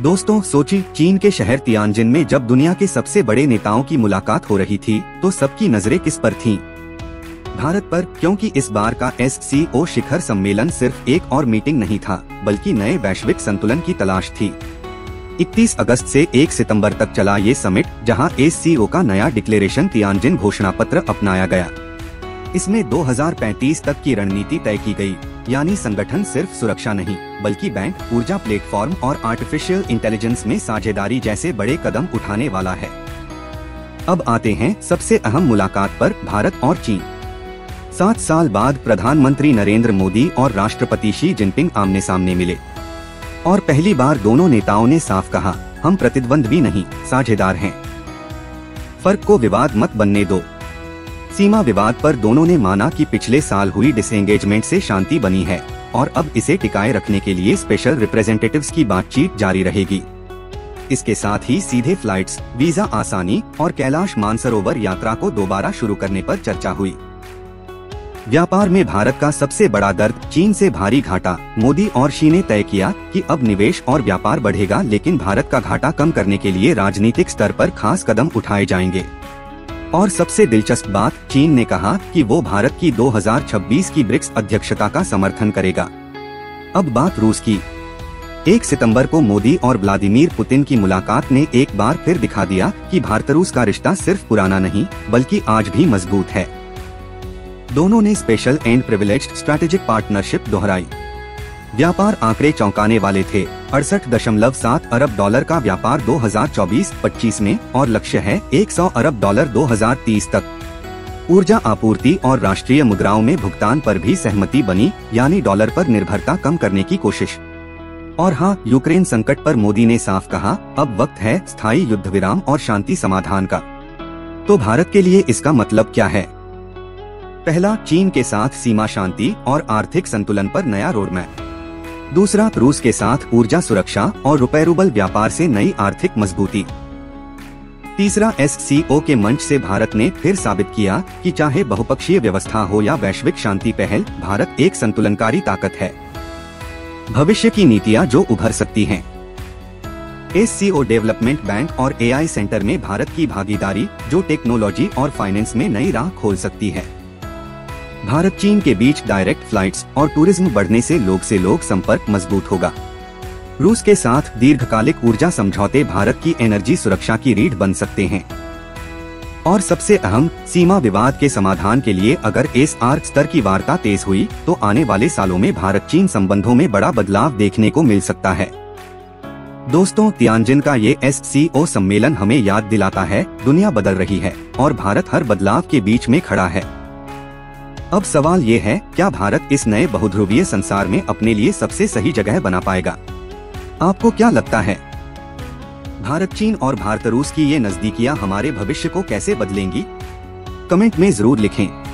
दोस्तों सोची, चीन के शहर तियानजिन में जब दुनिया के सबसे बड़े नेताओं की मुलाकात हो रही थी तो सबकी नजरें किस पर थीं? भारत पर, क्योंकि इस बार का SCO शिखर सम्मेलन सिर्फ एक और मीटिंग नहीं था बल्कि नए वैश्विक संतुलन की तलाश थी। 31 अगस्त से 1 सितंबर तक चला ये समिट, जहां SCO का नया डिक्लेरेशन तियानजिन घोषणा पत्र अपनाया गया। इसमें 2035 तक की रणनीति तय की गई, यानी संगठन सिर्फ सुरक्षा नहीं बल्कि बैंक, ऊर्जा प्लेटफॉर्म और आर्टिफिशियल इंटेलिजेंस में साझेदारी जैसे बड़े कदम उठाने वाला है। अब आते हैं सबसे अहम मुलाकात पर, भारत और चीन। 7 साल बाद प्रधानमंत्री नरेंद्र मोदी और राष्ट्रपति शी जिनपिंग आमने सामने मिले और पहली बार दोनों नेताओं ने साफ कहा, हम प्रतिद्वंद्वी नहीं, साझेदार हैं। फर्क को विवाद मत बनने दो। सीमा विवाद पर दोनों ने माना कि पिछले साल हुई डिसएंगेजमेंट से शांति बनी है और अब इसे टिकाए रखने के लिए स्पेशल रिप्रेजेंटेटिव्स की बातचीत जारी रहेगी। इसके साथ ही सीधे फ्लाइट्स, वीजा आसानी और कैलाश मानसरोवर यात्रा को दोबारा शुरू करने पर चर्चा हुई। व्यापार में भारत का सबसे बड़ा दर्द, चीन से भारी घाटा। मोदी और शी ने तय किया कि अब निवेश और व्यापार बढ़ेगा, लेकिन भारत का घाटा कम करने के लिए राजनीतिक स्तर पर खास कदम उठाए जाएंगे। और सबसे दिलचस्प बात, चीन ने कहा कि वो भारत की 2026 की ब्रिक्स अध्यक्षता का समर्थन करेगा। अब बात रूस की। 1 सितंबर को मोदी और व्लादिमीर पुतिन की मुलाकात ने एक बार फिर दिखा दिया कि भारत-रूस का रिश्ता सिर्फ पुराना नहीं बल्कि आज भी मजबूत है। दोनों ने special and privileged strategic partnership दोहराई। व्यापार आंकड़े चौंकाने वाले थे। 68.7 अरब डॉलर का व्यापार 2024-25 में और लक्ष्य है 100 अरब डॉलर 2030 तक। ऊर्जा आपूर्ति और राष्ट्रीय मुद्राओं में भुगतान पर भी सहमति बनी, यानी डॉलर पर निर्भरता कम करने की कोशिश। और हाँ, यूक्रेन संकट पर मोदी ने साफ कहा, अब वक्त है स्थायी युद्ध विराम और शांति समाधान का। तो भारत के लिए इसका मतलब क्या है? पहला, चीन के साथ सीमा शांति और आर्थिक संतुलन पर नया रोडमैप। दूसरा, रूस के साथ ऊर्जा सुरक्षा और रुपए रूबल व्यापार से नई आर्थिक मजबूती। तीसरा, SCO के मंच से भारत ने फिर साबित किया कि चाहे बहुपक्षीय व्यवस्था हो या वैश्विक शांति पहल, भारत एक संतुलनकारी ताकत है। भविष्य की नीतियां जो उभर सकती हैं। SCO डेवलपमेंट बैंक और AI सेंटर में भारत की भागीदारी, जो टेक्नोलॉजी और फाइनेंस में नई राह खोल सकती है। भारत चीन के बीच डायरेक्ट फ्लाइट्स और टूरिज्म बढ़ने से लोग संपर्क मजबूत होगा। रूस के साथ दीर्घकालिक ऊर्जा समझौते भारत की एनर्जी सुरक्षा की रीढ़ बन सकते हैं। और सबसे अहम, सीमा विवाद के समाधान के लिए अगर SR स्तर की वार्ता तेज हुई तो आने वाले सालों में भारत चीन संबंधों में बड़ा बदलाव देखने को मिल सकता है। दोस्तों, तियानजिन का ये SCO सम्मेलन हमें याद दिलाता है, दुनिया बदल रही है और भारत हर बदलाव के बीच में खड़ा है। अब सवाल ये है, क्या भारत इस नए बहुध्रुवीय संसार में अपने लिए सबसे सही जगह बना पाएगा? आपको क्या लगता है? भारत चीन और भारत रूस की ये नजदीकियां हमारे भविष्य को कैसे बदलेंगी? कमेंट में जरूर लिखें।